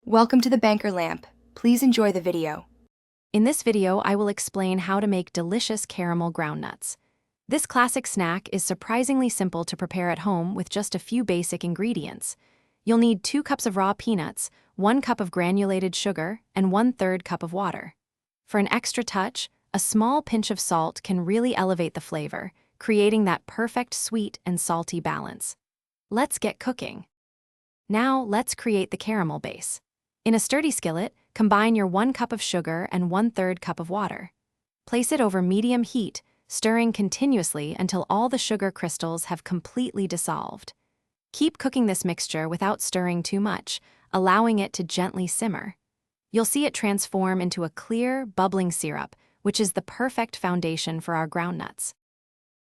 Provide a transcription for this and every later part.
Welcome to the Banker Lamp. Please enjoy the video. In this video, I will explain how to make delicious caramel groundnuts. This classic snack is surprisingly simple to prepare at home with just a few basic ingredients. You'll need 2 cups of raw peanuts, 1 cup of granulated sugar, and 1/3 cup of water. For an extra touch, a small pinch of salt can really elevate the flavor, creating that perfect sweet and salty balance. Let's get cooking. Now, let's create the caramel base. In a sturdy skillet, combine your 1 cup of sugar and 1/3 cup of water. Place it over medium heat, stirring continuously until all the sugar crystals have completely dissolved. Keep cooking this mixture without stirring too much, allowing it to gently simmer. You'll see it transform into a clear, bubbling syrup, which is the perfect foundation for our groundnuts.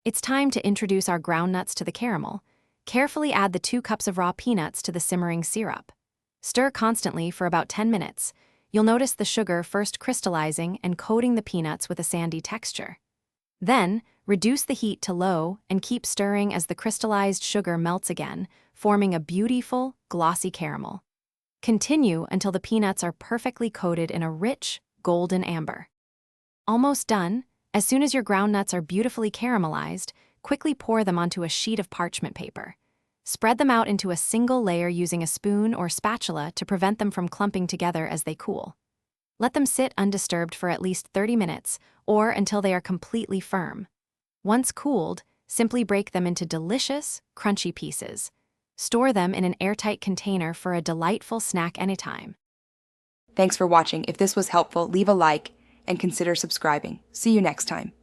It's time to introduce our groundnuts to the caramel. Carefully add the 2 cups of raw peanuts to the simmering syrup. Stir constantly for about 10 minutes. You'll notice the sugar first crystallizing and coating the peanuts with a sandy texture. Then, reduce the heat to low and keep stirring as the crystallized sugar melts again, forming a beautiful, glossy caramel. Continue until the peanuts are perfectly coated in a rich, golden amber. Almost done. As soon as your groundnuts are beautifully caramelized, quickly pour them onto a sheet of parchment paper. Spread them out into a single layer using a spoon or spatula to prevent them from clumping together as they cool. Let them sit undisturbed for at least 30 minutes, or until they are completely firm. Once cooled, simply break them into delicious, crunchy pieces. Store them in an airtight container for a delightful snack anytime. Thanks for watching. If this was helpful, leave a like and consider subscribing. See you next time.